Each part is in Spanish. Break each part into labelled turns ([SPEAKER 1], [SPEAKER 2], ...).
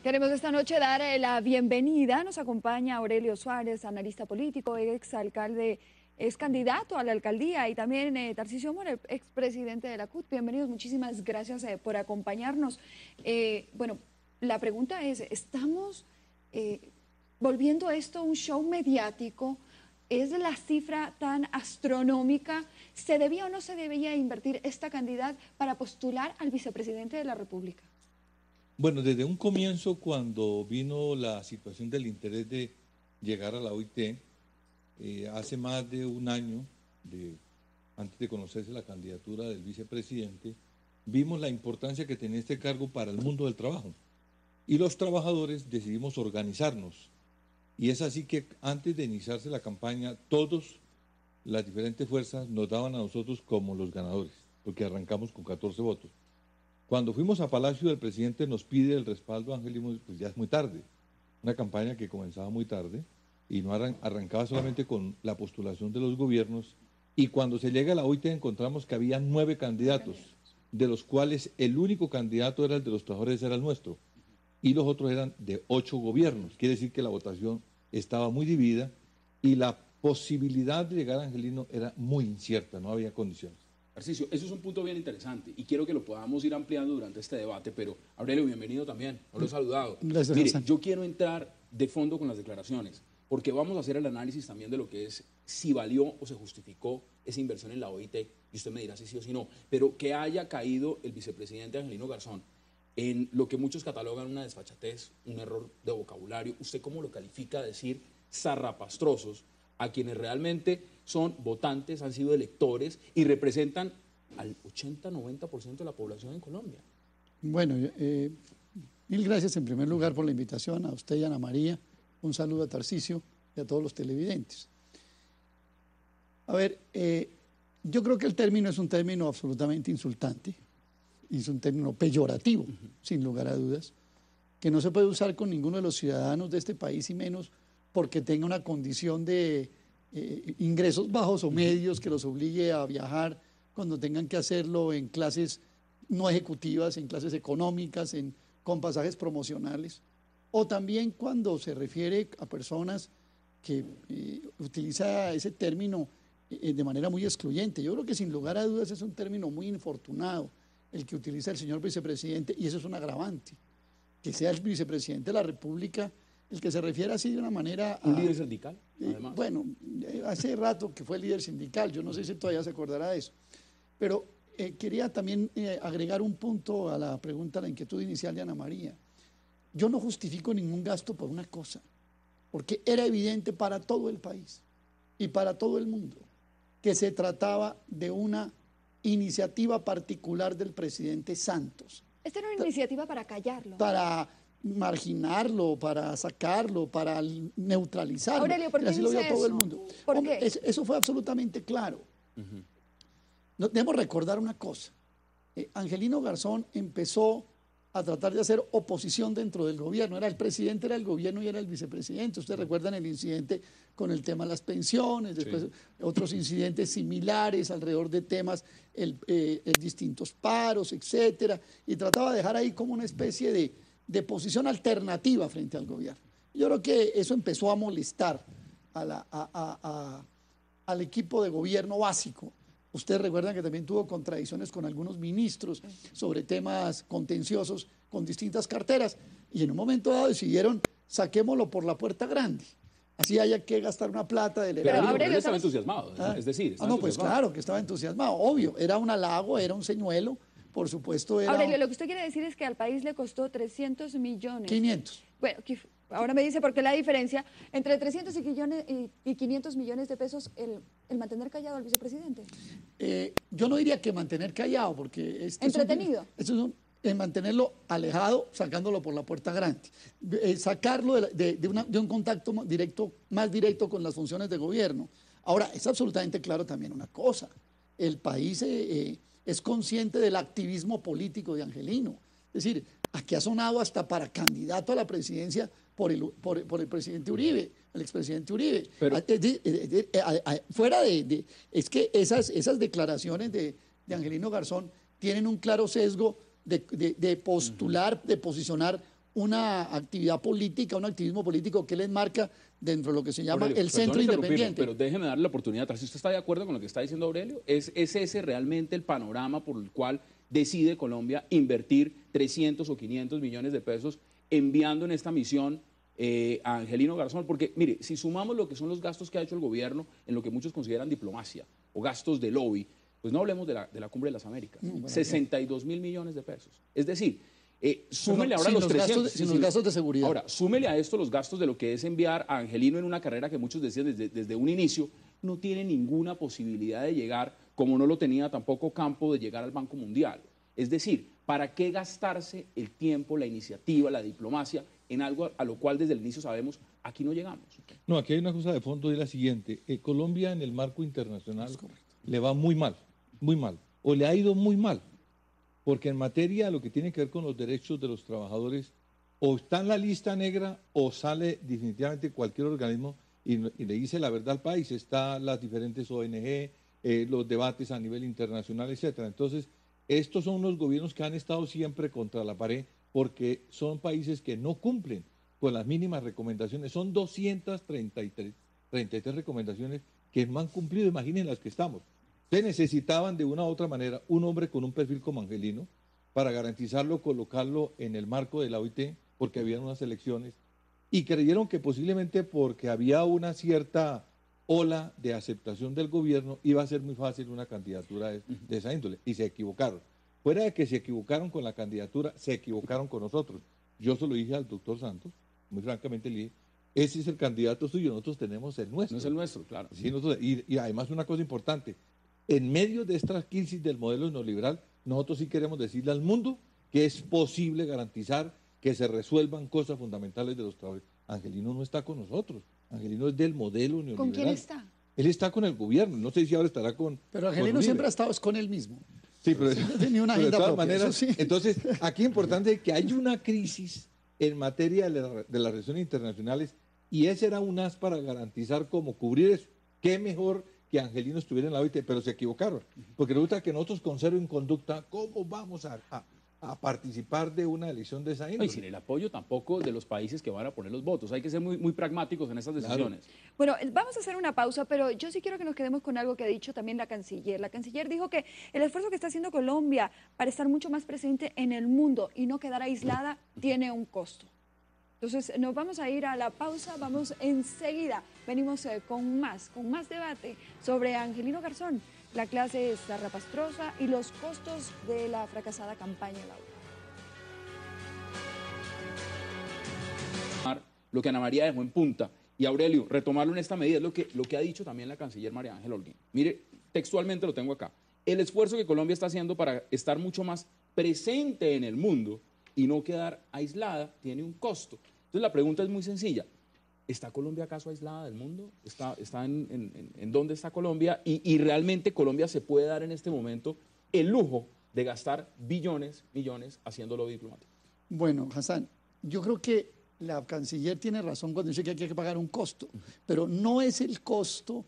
[SPEAKER 1] Queremos esta noche dar la bienvenida. Nos acompaña Aurelio Suárez, analista político, exalcalde, ex candidato a la alcaldía, y también Tarcisio Mora, expresidente de la CUT. Bienvenidos, muchísimas gracias por acompañarnos. Bueno, la pregunta es, ¿estamos volviendo esto un show mediático? ¿Es la cifra tan astronómica? ¿Se debía o no se debía invertir esta cantidad para postular al vicepresidente de la República?
[SPEAKER 2] Bueno, desde un comienzo, cuando vino la situación del interés de llegar a la OIT, hace más de un año, antes de conocerse la candidatura del vicepresidente, vimos la importancia que tenía este cargo para el mundo del trabajo. Y los trabajadores decidimos organizarnos. Y es así que antes de iniciarse la campaña, todas las diferentes fuerzas nos daban a nosotros como los ganadores, porque arrancamos con 14 votos. Cuando fuimos a Palacio, el presidente nos pide el respaldo a Angelino, pues ya es muy tarde. Una campaña que comenzaba muy tarde y no arrancaba solamente con la postulación de los gobiernos. Y cuando se llega a la OIT encontramos que había 9 candidatos, de los cuales el único candidato era el de los trabajadores, era el nuestro. Y los otros eran de 8 gobiernos. Quiere decir que la votación estaba muy dividida y la posibilidad de llegar a Angelino era muy incierta, no había condiciones.
[SPEAKER 3] Tarcisio, eso es un punto bien interesante y quiero que lo podamos ir ampliando durante este debate, pero Aurelio, bienvenido también, no lo he saludado.
[SPEAKER 4] Gracias.
[SPEAKER 3] Mire, yo quiero entrar de fondo con las declaraciones, porque vamos a hacer el análisis también de lo que es si valió o se justificó esa inversión en la OIT, y usted me dirá si sí o si no, pero que haya caído el vicepresidente Angelino Garzón en lo que muchos catalogan una desfachatez, un error de vocabulario. ¿Usted cómo lo califica de decir zarrapastrosos a quienes realmente son votantes, han sido electores y representan al 80-90% de la población en Colombia?
[SPEAKER 4] Bueno, mil gracias en primer lugar por la invitación, a usted y a Ana María. Un saludo a Tarcisio y a todos los televidentes. A ver, yo creo que el término es un término absolutamente insultante, es un término peyorativo, sin lugar a dudas, que no se puede usar con ninguno de los ciudadanos de este país, y menos porque tenga una condición de ingresos bajos o medios que los obligue a viajar cuando tengan que hacerlo en clases no ejecutivas, en clases económicas, con pasajes promocionales, o también cuando se refiere a personas que utiliza ese término de manera muy excluyente. Yo creo que sin lugar a dudas es un término muy infortunado el que utiliza el señor vicepresidente, y eso es un agravante, que sea el vicepresidente de la República el que se refiere así de una manera...
[SPEAKER 3] ¿Un líder sindical, además?
[SPEAKER 4] Bueno, hace rato que fue líder sindical, yo no sé si todavía se acordará de eso. Pero quería también agregar un punto a la pregunta, a la inquietud inicial de Ana María. Yo no justifico ningún gasto por una cosa, porque era evidente para todo el país y para todo el mundo que se trataba de una iniciativa particular del presidente Santos.
[SPEAKER 1] Esta era una iniciativa para callarlo.
[SPEAKER 4] Para marginarlo, para sacarlo, para neutralizarlo.
[SPEAKER 1] Aurelio, ¿por qué
[SPEAKER 4] así lo vio
[SPEAKER 1] dice
[SPEAKER 4] todo el
[SPEAKER 1] eso?
[SPEAKER 4] mundo.
[SPEAKER 1] ¿Por
[SPEAKER 4] Hombre,
[SPEAKER 1] qué?
[SPEAKER 4] eso fue absolutamente claro. Debemos recordar una cosa. Angelino Garzón empezó a tratar de hacer oposición dentro del gobierno. Era el presidente, era el gobierno y era el vicepresidente. Ustedes recuerdan el incidente con el tema de las pensiones, después sí, otros incidentes similares alrededor de temas, distintos paros, etcétera, y trataba de dejar ahí como una especie de posición alternativa frente al gobierno. Yo creo que eso empezó a molestar al equipo de gobierno básico. Ustedes recuerdan que también tuvo contradicciones con algunos ministros sobre temas contenciosos con distintas carteras, y en un momento dado decidieron, saquémoslo por la puerta grande. Así haya que gastar una plata del erario.
[SPEAKER 3] Pero él estaba entusiasmado, es decir, estaba
[SPEAKER 4] no, pues claro que estaba entusiasmado, obvio, era un halago, era un señuelo, por supuesto era...
[SPEAKER 1] Aurelio, lo que usted quiere decir es que al país le costó 300 millones.
[SPEAKER 4] 500.
[SPEAKER 1] Bueno, ahora me dice por qué la diferencia entre 300 y 500 millones de pesos el mantener callado al vicepresidente.
[SPEAKER 4] Yo no diría que mantener callado, porque...
[SPEAKER 1] ¿Entretenido?
[SPEAKER 4] Mantenerlo alejado, sacándolo por la puerta grande. Sacarlo de un contacto directo, más directo con las funciones de gobierno. Ahora, es absolutamente claro también una cosa. El país es consciente del activismo político de Angelino. Es decir, aquí ha sonado hasta para candidato a la presidencia por el presidente Uribe, el expresidente Uribe. Pero, es que esas declaraciones de Angelino Garzón tienen un claro sesgo de postular, de posicionar una actividad política, un activismo político que les marca dentro de lo que se llama
[SPEAKER 3] Aurelio,
[SPEAKER 4] el centro
[SPEAKER 3] perdón interrumpirlo,
[SPEAKER 4] independiente.
[SPEAKER 3] pero déjeme darle la oportunidad. Si usted está de acuerdo con lo que está diciendo Aurelio, ¿es ese realmente el panorama por el cual decide Colombia invertir 300 o 500 millones de pesos enviando en esta misión a Angelino Garzón? Porque, mire, si sumamos lo que son los gastos que ha hecho el gobierno en lo que muchos consideran diplomacia o gastos de lobby, pues no hablemos de la Cumbre de las Américas. 62 mil millones de pesos. Es decir, súmele ahora los 300.
[SPEAKER 4] Sin los gastos de seguridad.
[SPEAKER 3] Ahora, súmele a esto los gastos de lo que es enviar a Angelino en una carrera que muchos decían desde un inicio, no tiene ninguna posibilidad de llegar, como no lo tenía tampoco Campo, de llegar al Banco Mundial. Es decir, ¿para qué gastarse el tiempo, la iniciativa, la diplomacia en algo a lo cual desde el inicio sabemos aquí no llegamos?
[SPEAKER 2] No, aquí hay una cosa de fondo y es la siguiente. Colombia en el marco internacional le va muy mal, o le ha ido muy mal, porque en materia de lo que tiene que ver con los derechos de los trabajadores, o está en la lista negra o sale definitivamente cualquier organismo y le dice la verdad al país. Están las diferentes ONG, los debates a nivel internacional, etcétera. Entonces, estos son unos gobiernos que han estado siempre contra la pared porque son países que no cumplen con las mínimas recomendaciones. Son 233 recomendaciones que no han cumplido. Imaginen las que estamos. Se necesitaban de una u otra manera un hombre con un perfil como Angelino para garantizarlo, colocarlo en el marco de la OIT, porque habían unas elecciones, y creyeron que posiblemente porque había una cierta ola de aceptación del gobierno iba a ser muy fácil una candidatura de esa índole, y se equivocaron. Fuera de que se equivocaron con la candidatura, se equivocaron con nosotros. Yo se lo dije al doctor Santos, muy francamente le dije, ese es el candidato suyo, nosotros tenemos el nuestro.
[SPEAKER 3] No es el nuestro, claro.
[SPEAKER 2] Sí, y además una cosa importante, en medio de esta crisis del modelo neoliberal, nosotros sí queremos decirle al mundo que es posible garantizar que se resuelvan cosas fundamentales de los trabajadores. Angelino no está con nosotros, Angelino es del modelo neoliberal.
[SPEAKER 1] ¿Con quién está?
[SPEAKER 2] Él está con el gobierno, no sé si ahora estará con...
[SPEAKER 4] Pero Angelino siempre ha estado con él mismo.
[SPEAKER 2] Sí, pero
[SPEAKER 4] tenía una
[SPEAKER 2] de
[SPEAKER 4] agenda
[SPEAKER 2] todas
[SPEAKER 4] propia,
[SPEAKER 2] maneras,
[SPEAKER 4] eso sí.
[SPEAKER 2] entonces, aquí es importante que hay una crisis en materia de las relaciones internacionales y ese era un as para garantizar cómo cubrir eso. Qué mejor que Angelino estuviera en la OIT, pero se equivocaron. Porque resulta que nosotros con cero en conducta, ¿cómo vamos a participar de una elección de esa índole?
[SPEAKER 3] Y sin el apoyo tampoco de los países que van a poner los votos. Hay que ser muy, muy pragmáticos en estas decisiones.
[SPEAKER 2] Claro.
[SPEAKER 1] Bueno, vamos a hacer una pausa, pero yo sí quiero que nos quedemos con algo que ha dicho también la canciller. La canciller dijo que el esfuerzo que está haciendo Colombia para estar mucho más presente en el mundo y no quedar aislada tiene un costo. Entonces, nos vamos a ir a la pausa, vamos enseguida. Venimos con más debate sobre Angelino Garzón, la clase zarrapastrosa y los costos de la fracasada campaña Laura.
[SPEAKER 3] Lo que Ana María dejó en punta. Y Aurelio, retomarlo en esta medida es lo que ha dicho también la canciller María Ángela Holguín. Mire, textualmente lo tengo acá. El esfuerzo que Colombia está haciendo para estar mucho más presente en el mundo y no quedar aislada tiene un costo. Entonces la pregunta es muy sencilla. ¿Está Colombia acaso aislada del mundo? ¿Está en dónde está Colombia? Y realmente Colombia se puede dar en este momento el lujo de gastar billones, millones haciéndolo diplomático.
[SPEAKER 4] Bueno, Hassan, yo creo que la canciller tiene razón cuando dice que hay que pagar un costo, pero no es el costo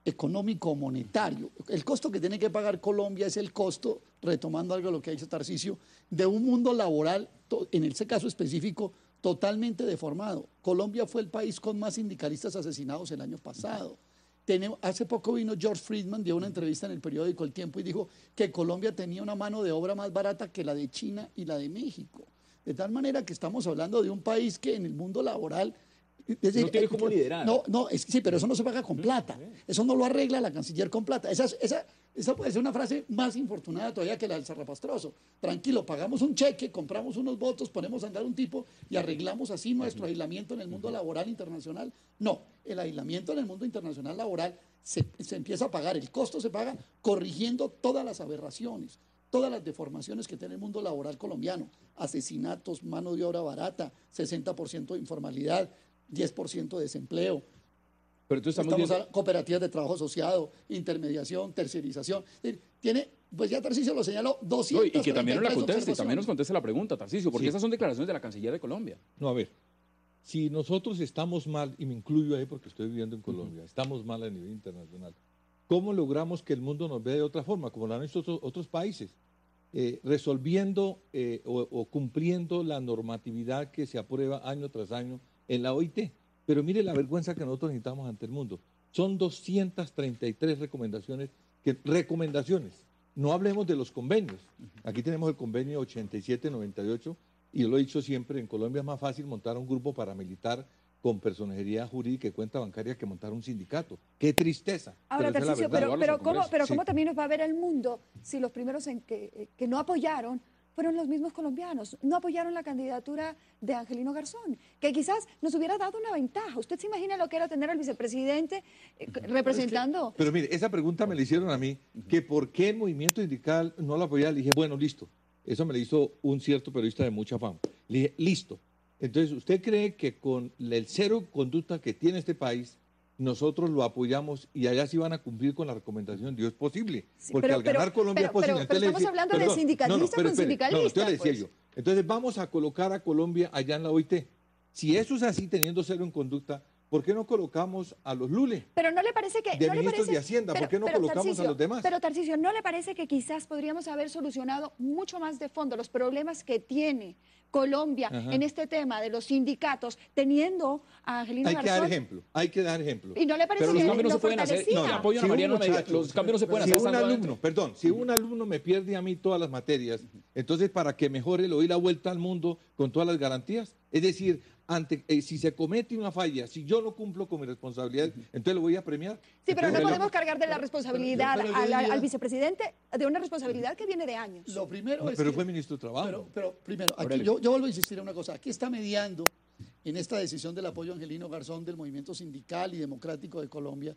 [SPEAKER 4] económico o monetario. El costo que tiene que pagar Colombia es el costo, retomando algo de lo que ha dicho Tarcisio, de un mundo laboral, en ese caso específico, totalmente deformado. Colombia fue el país con más sindicalistas asesinados el año pasado. Hace poco vino George Friedman, dio una entrevista en el periódico El Tiempo y dijo que Colombia tenía una mano de obra más barata que la de China y la de México. De tal manera que estamos hablando de un país que en el mundo laboral...
[SPEAKER 3] no tiene como liderar.
[SPEAKER 4] Sí, pero eso no se paga con plata. Eso no lo arregla la canciller con plata. Esa puede ser una frase más infortunada todavía que la del zarrapastroso. Tranquilo, pagamos un cheque, compramos unos votos, ponemos a andar un tipo y arreglamos así nuestro aislamiento en el mundo laboral internacional. No, el aislamiento en el mundo internacional laboral se empieza a pagar. El costo se paga corrigiendo todas las aberraciones, todas las deformaciones que tiene el mundo laboral colombiano. Asesinatos, mano de obra barata, 60% de informalidad, 10% de desempleo.
[SPEAKER 3] Pero entonces estamos viendo...
[SPEAKER 4] cooperativas de trabajo asociado, intermediación, tercerización. Tiene, pues ya Tarcisio lo señaló, 200.
[SPEAKER 3] Y que también nos conteste la pregunta, Tarcisio, porque esas son declaraciones de la canciller de Colombia.
[SPEAKER 2] No, a ver, si nosotros estamos mal, y me incluyo ahí porque estoy viviendo en Colombia, estamos mal a nivel internacional, ¿cómo logramos que el mundo nos vea de otra forma, como lo han hecho otros países? resolviendo o cumpliendo la normatividad que se aprueba año tras año en la OIT. Pero mire la vergüenza que nosotros necesitamos ante el mundo. Son 233 recomendaciones. No hablemos de los convenios. Aquí tenemos el convenio 87-98 y yo lo he dicho siempre, en Colombia es más fácil montar un grupo paramilitar con personería jurídica y cuenta bancaria que montar un sindicato. ¡Qué tristeza!
[SPEAKER 1] Ahora, Tarcisio, pero ¿cómo
[SPEAKER 2] Sí.
[SPEAKER 1] también nos va a ver el mundo si los primeros en que no apoyaron fueron los mismos colombianos? No apoyaron la candidatura de Angelino Garzón, que quizás nos hubiera dado una ventaja. ¿Usted se imagina lo que era tener al vicepresidente representando?
[SPEAKER 2] Pero mire, esa pregunta me la hicieron a mí, que por qué el movimiento sindical no lo apoyaba. Le dije, bueno, listo. Eso me lo hizo un cierto periodista de mucha fama. Le dije, listo. Entonces, ¿usted cree que con el cero conducta que tiene este país, nosotros lo apoyamos y allá sí van a cumplir con la recomendación? Dios, es posible.
[SPEAKER 1] Sí,
[SPEAKER 2] Porque al ganar Colombia es posible.
[SPEAKER 1] pero estamos hablando de sindicalista con sindicalista.
[SPEAKER 2] Entonces le decía
[SPEAKER 1] pues.
[SPEAKER 2] yo. Entonces vamos a colocar a Colombia allá en la OIT. Si eso es así, teniendo cero en conducta, ¿por qué no colocamos a los Lule?
[SPEAKER 1] Pero no le parece que...
[SPEAKER 2] De
[SPEAKER 1] no le
[SPEAKER 2] ministros
[SPEAKER 1] parece,
[SPEAKER 2] de Hacienda, ¿por qué no colocamos
[SPEAKER 1] Tarcisio,
[SPEAKER 2] a los demás?
[SPEAKER 1] Pero Tarcisio, ¿no le parece que quizás podríamos haber solucionado mucho más de fondo los problemas que tiene Colombia en este tema de los sindicatos, teniendo a Angelino Garzón?
[SPEAKER 2] Hay que dar ejemplo.
[SPEAKER 1] ¿Y no le parece
[SPEAKER 3] Pero los
[SPEAKER 1] que
[SPEAKER 3] cambios no
[SPEAKER 1] lo
[SPEAKER 3] se pueden hacer.
[SPEAKER 1] fortalecía?
[SPEAKER 3] No, apoyo a Mariano Medina. Los cambios no se pueden hacer.
[SPEAKER 2] Si un alumno me pierde a mí todas las materias, entonces para que mejore le doy la vuelta al mundo con todas las garantías. Es decir, si se comete una falla, si yo no cumplo con mi responsabilidad, entonces lo voy a premiar.
[SPEAKER 1] Sí, pero no
[SPEAKER 2] Entonces,
[SPEAKER 1] podemos cargar de la responsabilidad
[SPEAKER 4] pero yo diría-
[SPEAKER 1] al vicepresidente, de una responsabilidad que viene de años.
[SPEAKER 4] Lo primero es
[SPEAKER 2] pero
[SPEAKER 4] que-
[SPEAKER 2] fue ministro de Trabajo.
[SPEAKER 4] Pero primero, aquí
[SPEAKER 3] Aurelio.
[SPEAKER 4] yo vuelvo a insistir en una cosa. Aquí está mediando en esta decisión del apoyo a Angelino Garzón del movimiento sindical y democrático de Colombia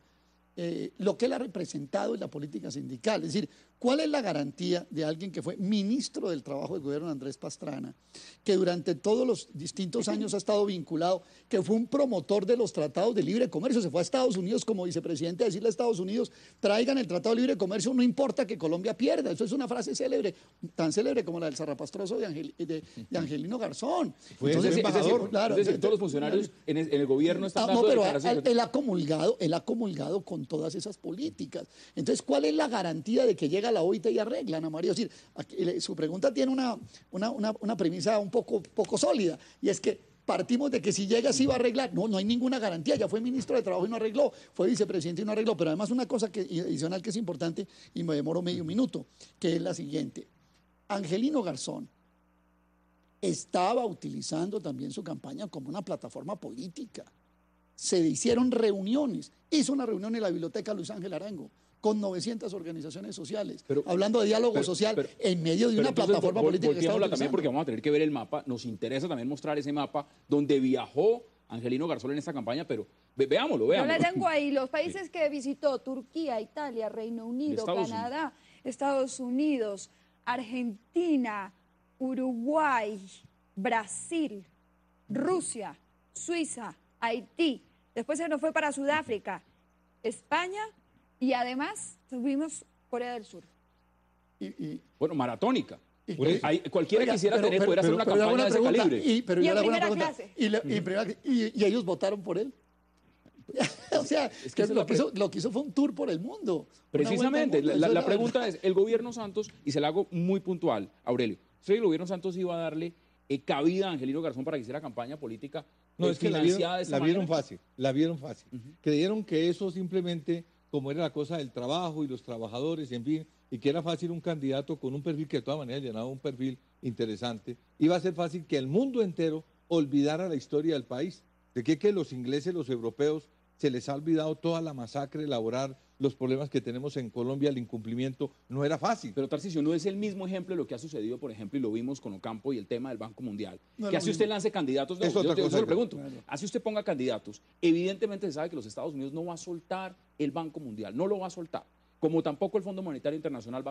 [SPEAKER 4] lo que él ha representado en la política sindical. Es decir, ¿cuál es la garantía de alguien que fue ministro del Trabajo del gobierno de Andrés Pastrana, que durante todos los distintos años ha estado vinculado, que fue un promotor de los tratados de libre comercio, se fue a Estados Unidos como vicepresidente a decirle a Estados Unidos, traigan el tratado de libre comercio, no importa que Colombia pierda? Eso es una frase célebre, tan célebre como la del zarrapastroso de Angelino Garzón.
[SPEAKER 2] Fue
[SPEAKER 4] Entonces,
[SPEAKER 2] embajador.
[SPEAKER 4] claro,
[SPEAKER 3] es decir, todos los funcionarios en el gobierno están dando
[SPEAKER 4] no, pero
[SPEAKER 3] declaraciones.
[SPEAKER 4] él ha comulgado con todas esas políticas. Entonces, ¿cuál es la garantía de que llega la OIT y arregla, Ana María? Es decir, su pregunta tiene una premisa un poco sólida, y es que partimos de que si llega sí va a arreglar. No hay ninguna garantía. Ya fue ministro de Trabajo y no arregló, fue vicepresidente y no arregló. Pero además una cosa adicional que es importante, y me demoro medio minuto, que es la siguiente. Angelino Garzón estaba utilizando también su campaña como una plataforma política. Se hicieron reuniones. Hizo una reunión en la biblioteca Luis Ángel Arango con 900 organizaciones sociales, hablando de diálogo social en medio de una plataforma política que estaba
[SPEAKER 3] también,
[SPEAKER 4] utilizando.
[SPEAKER 3] porque vamos a tener que ver el mapa. Nos interesa también mostrar ese mapa donde viajó Angelino Garzón en esta campaña, pero veámoslo.
[SPEAKER 1] Yo le tengo ahí los países que visitó: Turquía, Italia, Reino Unido,
[SPEAKER 3] Estados
[SPEAKER 1] Canadá, Estados Unidos, Argentina, Uruguay, Brasil, Rusia, Suiza, Haití. Después se nos fue para Sudáfrica, España, y además tuvimos Corea del Sur.
[SPEAKER 3] Bueno, maratónica.
[SPEAKER 4] Y-
[SPEAKER 3] Cualquiera
[SPEAKER 4] Oiga,
[SPEAKER 3] quisiera poder hacer una
[SPEAKER 4] pero le hago
[SPEAKER 3] campaña de ese
[SPEAKER 4] pregunta,
[SPEAKER 3] calibre.
[SPEAKER 4] Pero
[SPEAKER 1] Y
[SPEAKER 4] yo
[SPEAKER 1] en
[SPEAKER 4] le hago una
[SPEAKER 1] primera
[SPEAKER 4] pregunta.
[SPEAKER 1] clase.
[SPEAKER 4] Y ellos votaron por él. O sea,
[SPEAKER 3] Es que
[SPEAKER 4] lo que hizo fue un tour por el mundo.
[SPEAKER 3] Precisamente,
[SPEAKER 4] Una vuelta al mundo. Eso
[SPEAKER 3] la
[SPEAKER 4] es
[SPEAKER 3] pregunta es, el gobierno Santos, y se la hago muy puntual, Aurelio, ¿usted el gobierno Santos iba a darle cabida a Angelino Garzón para que hiciera campaña política
[SPEAKER 2] No, es que
[SPEAKER 3] financiada de esta
[SPEAKER 2] la vieron
[SPEAKER 3] manera?
[SPEAKER 2] fácil, la vieron fácil. Creyeron que eso simplemente, como era la cosa del trabajo y los trabajadores, en fin, y que era fácil un candidato con un perfil que de todas maneras llenaba un perfil interesante, iba a ser fácil que el mundo entero olvidara la historia del país. De que los ingleses, los europeos, se les ha olvidado toda la masacre laboral, los problemas que tenemos en Colombia, el incumplimiento, no era fácil.
[SPEAKER 3] Pero Tarcisio, no es el mismo ejemplo de lo que ha sucedido, por ejemplo, y lo vimos con Ocampo y el tema del Banco Mundial.
[SPEAKER 4] No es
[SPEAKER 3] Que
[SPEAKER 4] lo
[SPEAKER 3] así usted
[SPEAKER 4] mismo.
[SPEAKER 3] lance candidatos, no,
[SPEAKER 2] Es otra
[SPEAKER 3] yo
[SPEAKER 2] cosa,
[SPEAKER 3] se lo pregunto,
[SPEAKER 4] claro.
[SPEAKER 3] así usted ponga candidatos, evidentemente se sabe que los Estados Unidos no va a soltar el Banco Mundial, no lo va a soltar. Como tampoco el Fondo Monetario Internacional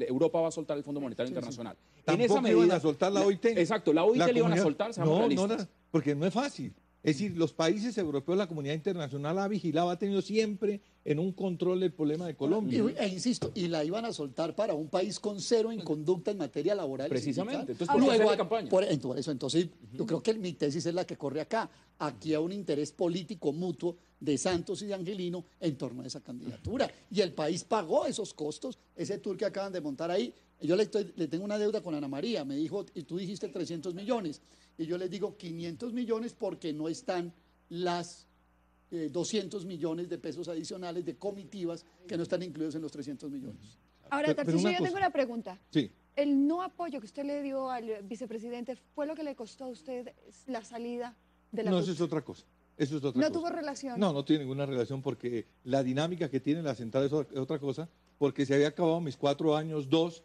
[SPEAKER 3] Europa va a soltar el Fondo Monetario Internacional.
[SPEAKER 2] Tampoco iban a soltar la OIT.
[SPEAKER 3] Exacto, la OIT le iban a
[SPEAKER 2] comunidad-
[SPEAKER 3] soltar, seamos
[SPEAKER 2] no,
[SPEAKER 3] realistas.
[SPEAKER 2] porque no es fácil. Es decir, los países europeos, la comunidad internacional ha vigilado, ha tenido siempre en un control el problema de Colombia.
[SPEAKER 4] Insisto, y la iban a soltar para un país con cero en conducta en materia laboral. y
[SPEAKER 3] Precisamente,
[SPEAKER 4] sindical.
[SPEAKER 3] entonces, ¿por qué
[SPEAKER 4] Luego,
[SPEAKER 3] hacer campaña?
[SPEAKER 4] por eso, entonces, yo creo que mi tesis es la que corre acá. Aquí hay un interés político mutuo de Santos y de Angelino en torno a esa candidatura. Y el país pagó esos costos. Ese tour que acaban de montar ahí Yo le tengo una deuda con Ana María, me dijo, y tú dijiste 300 millones, y yo les digo 500 millones porque no están las 200 millones de pesos adicionales de comitivas que no están incluidos en los 300 millones.
[SPEAKER 1] Ahora,
[SPEAKER 2] Pero
[SPEAKER 1] Tarcisio,
[SPEAKER 2] una
[SPEAKER 1] yo tengo
[SPEAKER 2] cosa.
[SPEAKER 1] una pregunta.
[SPEAKER 2] Sí.
[SPEAKER 1] ¿El no apoyo que usted le dio al vicepresidente fue lo que le costó a usted la salida de la
[SPEAKER 2] No,
[SPEAKER 1] CUT?
[SPEAKER 2] eso es otra cosa. Eso es otra
[SPEAKER 1] ¿No
[SPEAKER 2] cosa.
[SPEAKER 1] tuvo relación?
[SPEAKER 2] No, no tiene ninguna relación porque la dinámica que tiene la sentada es otra cosa, porque se había acabado mis 4 años, 2,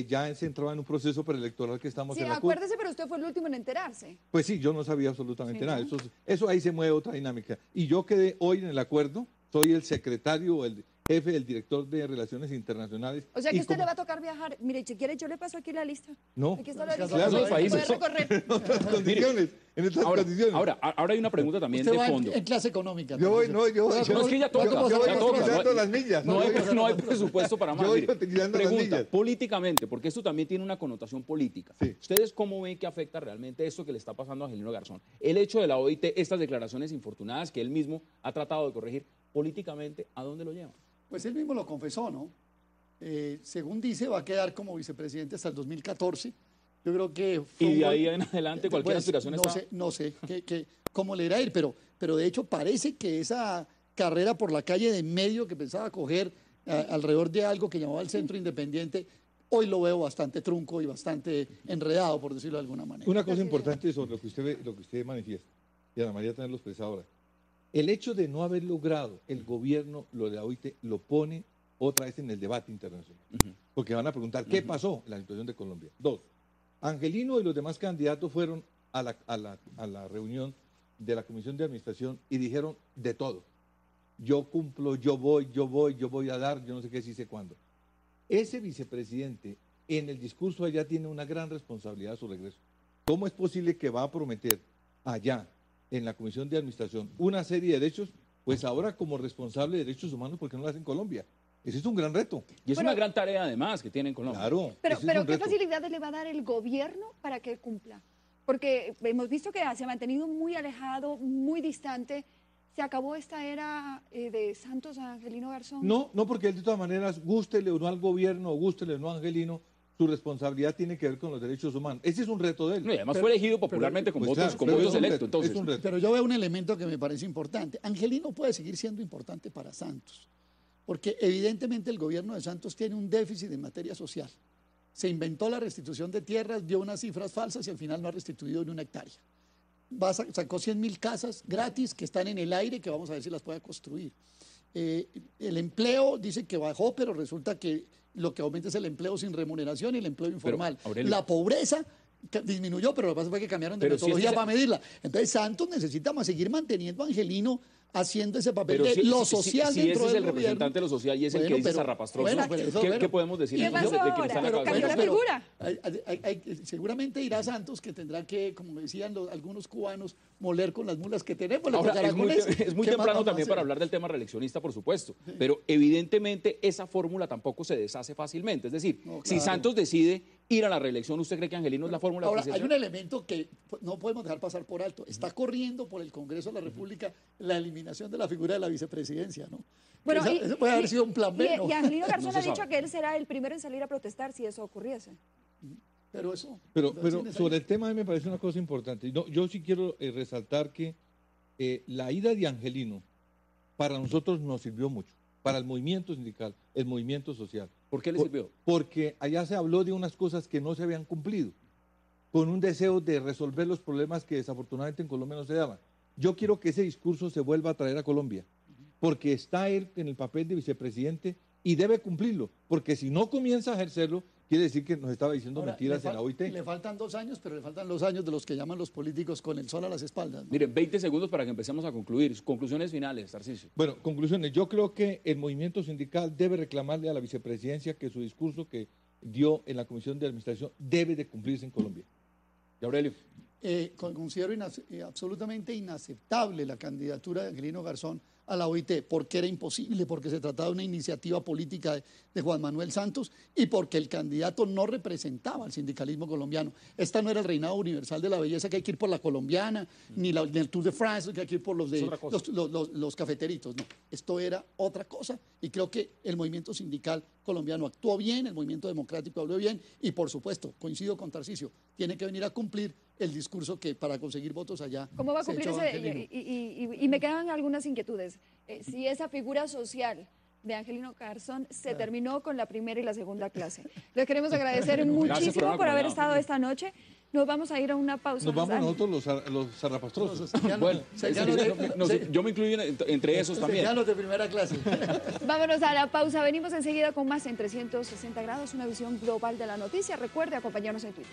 [SPEAKER 2] ya se entraba en un proceso preelectoral que estamos
[SPEAKER 1] Sí,
[SPEAKER 2] en la CUT.
[SPEAKER 1] acuérdese, pero usted fue el último en enterarse.
[SPEAKER 2] Pues sí, yo no sabía absolutamente
[SPEAKER 1] Sí,
[SPEAKER 2] nada.
[SPEAKER 1] ¿no?
[SPEAKER 2] Eso ahí se mueve otra dinámica. Y yo quedé hoy en el acuerdo, soy el secretario, el jefe, el director de Relaciones Internacionales.
[SPEAKER 1] O sea que
[SPEAKER 2] y
[SPEAKER 1] a usted
[SPEAKER 2] como-
[SPEAKER 1] le va a tocar viajar. Mire, si quiere, yo le paso aquí la lista.
[SPEAKER 2] No,
[SPEAKER 1] Aquí está la
[SPEAKER 4] claro,
[SPEAKER 1] lista.
[SPEAKER 2] claro,
[SPEAKER 1] Puede
[SPEAKER 3] países.
[SPEAKER 1] recorrer.
[SPEAKER 2] en otras condiciones, en estas condiciones.
[SPEAKER 3] Ahora hay una pregunta también
[SPEAKER 4] Usted
[SPEAKER 3] de
[SPEAKER 4] va
[SPEAKER 3] fondo.
[SPEAKER 4] en clase económica.
[SPEAKER 2] Yo voy, no, yo
[SPEAKER 3] No, es que ya toca,
[SPEAKER 2] yo voy
[SPEAKER 3] ya toca.
[SPEAKER 2] utilizando las millas.
[SPEAKER 3] No hay presupuesto para más.
[SPEAKER 2] Yo voy
[SPEAKER 3] Mire,
[SPEAKER 2] utilizando las
[SPEAKER 3] pregunta,
[SPEAKER 2] millas.
[SPEAKER 3] políticamente, porque esto también tiene una connotación política.
[SPEAKER 2] Sí.
[SPEAKER 3] ¿Ustedes cómo ven que afecta realmente esto que le está pasando a Angelino Garzón? El hecho de la OIT, estas declaraciones infortunadas que él mismo ha tratado de corregir, políticamente, ¿a dónde lo llevan?
[SPEAKER 4] Pues él mismo lo confesó, ¿no? Según dice, va a quedar como vicepresidente hasta el 2014. Yo creo que fue
[SPEAKER 3] Y
[SPEAKER 4] un
[SPEAKER 3] de
[SPEAKER 4] gol-
[SPEAKER 3] ahí en adelante cualquier
[SPEAKER 4] Pues,
[SPEAKER 3] aspiración
[SPEAKER 4] no
[SPEAKER 3] está...
[SPEAKER 4] sé, no sé cómo le irá a ir, pero de hecho parece que esa carrera por la calle de en medio que pensaba coger alrededor de algo que llamaba el Centro Independiente, hoy lo veo bastante trunco y bastante enredado, por decirlo de alguna manera.
[SPEAKER 2] Una cosa importante sobre lo que usted manifiesta, y Ana María también lo expresa ahora. El hecho de no haber logrado el gobierno, lo de la OIT, lo pone otra vez en el debate internacional. Porque van a preguntar, ¿qué pasó en la situación de Colombia? 2. Angelino y los demás candidatos fueron a la reunión de la Comisión de Administración y dijeron de todo. Yo cumplo, yo voy a dar, yo no sé qué, sí sé cuándo. Ese vicepresidente en el discurso allá tiene una gran responsabilidad a su regreso. ¿Cómo es posible que va a prometer allá, en la Comisión de Administración, una serie de derechos, pues ahora como responsable de derechos humanos, porque no lo hace en Colombia? Ese es un gran reto.
[SPEAKER 3] Y es
[SPEAKER 1] Bueno,
[SPEAKER 3] una gran tarea además que tiene en Colombia.
[SPEAKER 2] Claro.
[SPEAKER 1] Pero,
[SPEAKER 2] ese es un
[SPEAKER 1] ¿qué
[SPEAKER 2] reto.
[SPEAKER 1] facilidades le va a dar el gobierno para que cumpla? Porque hemos visto que se ha mantenido muy alejado, muy distante. ¿Se acabó esta era de Santos a Angelino Garzón?
[SPEAKER 2] No, no, porque él de todas maneras, gústele o no al gobierno, o gústele o no a Angelino, su responsabilidad tiene que ver con los derechos humanos. Ese es un reto de él.
[SPEAKER 3] No, y además fue elegido popularmente con
[SPEAKER 2] Pues
[SPEAKER 3] votos,
[SPEAKER 2] claro,
[SPEAKER 3] con
[SPEAKER 2] pero
[SPEAKER 3] votos
[SPEAKER 2] es un
[SPEAKER 3] electos.
[SPEAKER 2] reto,
[SPEAKER 3] Entonces,
[SPEAKER 2] es un reto.
[SPEAKER 4] Pero yo veo un elemento que me parece importante. Angelino puede seguir siendo importante para Santos, porque evidentemente el gobierno de Santos tiene un déficit en materia social. Se inventó la restitución de tierras, dio unas cifras falsas y al final no ha restituido ni una hectárea. Sacó 100.000 casas gratis que están en el aire, que vamos a ver si las puede construir. El empleo dice que bajó, pero resulta que lo que aumenta es el empleo sin remuneración y el empleo informal.
[SPEAKER 3] Aurelio.
[SPEAKER 4] La pobreza disminuyó, pero lo que pasa fue que cambiaron de
[SPEAKER 3] Pero si
[SPEAKER 4] metodología
[SPEAKER 3] este
[SPEAKER 4] para medirla. Entonces Santos necesita seguir manteniendo a Angelino haciendo ese papel de lo social
[SPEAKER 3] si
[SPEAKER 4] dentro
[SPEAKER 3] ese es
[SPEAKER 4] del
[SPEAKER 3] el
[SPEAKER 4] gobierno.
[SPEAKER 3] representante de lo social y es el
[SPEAKER 4] Bueno,
[SPEAKER 3] que dice
[SPEAKER 4] pero-
[SPEAKER 3] zarrapastroso,
[SPEAKER 4] bueno, pero eso,
[SPEAKER 3] ¿qué
[SPEAKER 4] bueno.
[SPEAKER 3] podemos decir
[SPEAKER 1] ¿Qué
[SPEAKER 3] de
[SPEAKER 1] pasó
[SPEAKER 3] quienes están
[SPEAKER 1] ahora?
[SPEAKER 3] a la
[SPEAKER 1] Pero
[SPEAKER 3] cabeza?
[SPEAKER 1] cambió la figura.
[SPEAKER 4] Seguramente irá Santos, que tendrá que, como decían algunos cubanos, moler con las mulas que tenemos. Le
[SPEAKER 3] Ahora,
[SPEAKER 4] tocará
[SPEAKER 3] es muy,
[SPEAKER 4] con eso.
[SPEAKER 3] es muy
[SPEAKER 4] ¿Qué más
[SPEAKER 3] temprano
[SPEAKER 4] vamos a
[SPEAKER 3] también
[SPEAKER 4] hacer?
[SPEAKER 3] para hablar del tema reeleccionista, por supuesto, pero evidentemente esa fórmula tampoco se deshace fácilmente. Es decir,
[SPEAKER 4] No,
[SPEAKER 3] si
[SPEAKER 4] claro.
[SPEAKER 3] Santos decide ir a la reelección, ¿usted cree que Angelino es la fórmula?
[SPEAKER 4] Ahora,
[SPEAKER 3] que se
[SPEAKER 4] hay
[SPEAKER 3] hace?
[SPEAKER 4] un elemento que no podemos dejar pasar por alto. Está corriendo por el Congreso de la República la eliminación de la figura de la vicepresidencia, ¿no?
[SPEAKER 1] Bueno,
[SPEAKER 4] Ese puede haber sido un plan B, ¿no?
[SPEAKER 1] Y Angelino Garzón
[SPEAKER 3] No se
[SPEAKER 1] ha dicho
[SPEAKER 3] sabe.
[SPEAKER 1] que él será el primero en salir a protestar si eso ocurriese.
[SPEAKER 4] Pero eso...
[SPEAKER 2] Pero
[SPEAKER 4] tienes ahí.
[SPEAKER 2] sobre el tema a mí me parece una cosa importante. No, yo sí quiero resaltar que la ida de Angelino para nosotros nos sirvió mucho, para el movimiento sindical, el movimiento social.
[SPEAKER 3] ¿Por qué le sirvió?
[SPEAKER 2] Porque allá se habló de unas cosas que no se habían cumplido, con un deseo de resolver los problemas que desafortunadamente en Colombia no se daban. Yo quiero que ese discurso se vuelva a traer a Colombia, porque está él en el papel de vicepresidente y debe cumplirlo, porque si no comienza a ejercerlo, quiere decir que nos estaba diciendo
[SPEAKER 4] Ahora,
[SPEAKER 2] mentiras
[SPEAKER 4] le
[SPEAKER 2] en la OIT.
[SPEAKER 4] Le faltan 2 años, pero le faltan los años de los que llaman los políticos con el sol a las espaldas, ¿no?
[SPEAKER 3] Miren, 20 segundos para que empecemos a concluir. Conclusiones finales, Tarcisio.
[SPEAKER 2] Bueno, conclusiones. Yo creo que el movimiento sindical debe reclamarle a la vicepresidencia que su discurso que dio en la Comisión de Administración debe de cumplirse en Colombia.
[SPEAKER 3] ¿Y Aurelio?
[SPEAKER 4] Considero absolutamente inaceptable la candidatura de Angelino Garzón a la OIT, porque era imposible, porque se trataba de una iniciativa política de Juan Manuel Santos y porque el candidato no representaba al sindicalismo colombiano. Esta no era el reinado universal de la belleza, que hay que ir por la colombiana, ni el Tour de France, que hay que ir por los cafeteritos. No, esto era otra cosa y creo que el movimiento sindical colombiano actuó bien, el movimiento democrático habló bien y por supuesto, coincido con Tarcisio, tiene que venir a cumplir el discurso que para conseguir votos allá.
[SPEAKER 1] ¿Cómo va a cumplir ese? Y me quedan algunas inquietudes. Si esa figura social de Angelino Garzón se terminó con la primera y la segunda clase. Les queremos agradecer muchísimo por haber estado esta noche. Nos vamos a ir a una pausa.
[SPEAKER 2] Nos vamos nosotros los zarrapastrosos.
[SPEAKER 3] Bueno, yo me incluyo entre esos también.
[SPEAKER 4] Señalos de primera clase.
[SPEAKER 1] Vámonos a la pausa. Venimos enseguida con más en 360 grados, una visión global de la noticia. Recuerde acompañarnos en Twitter.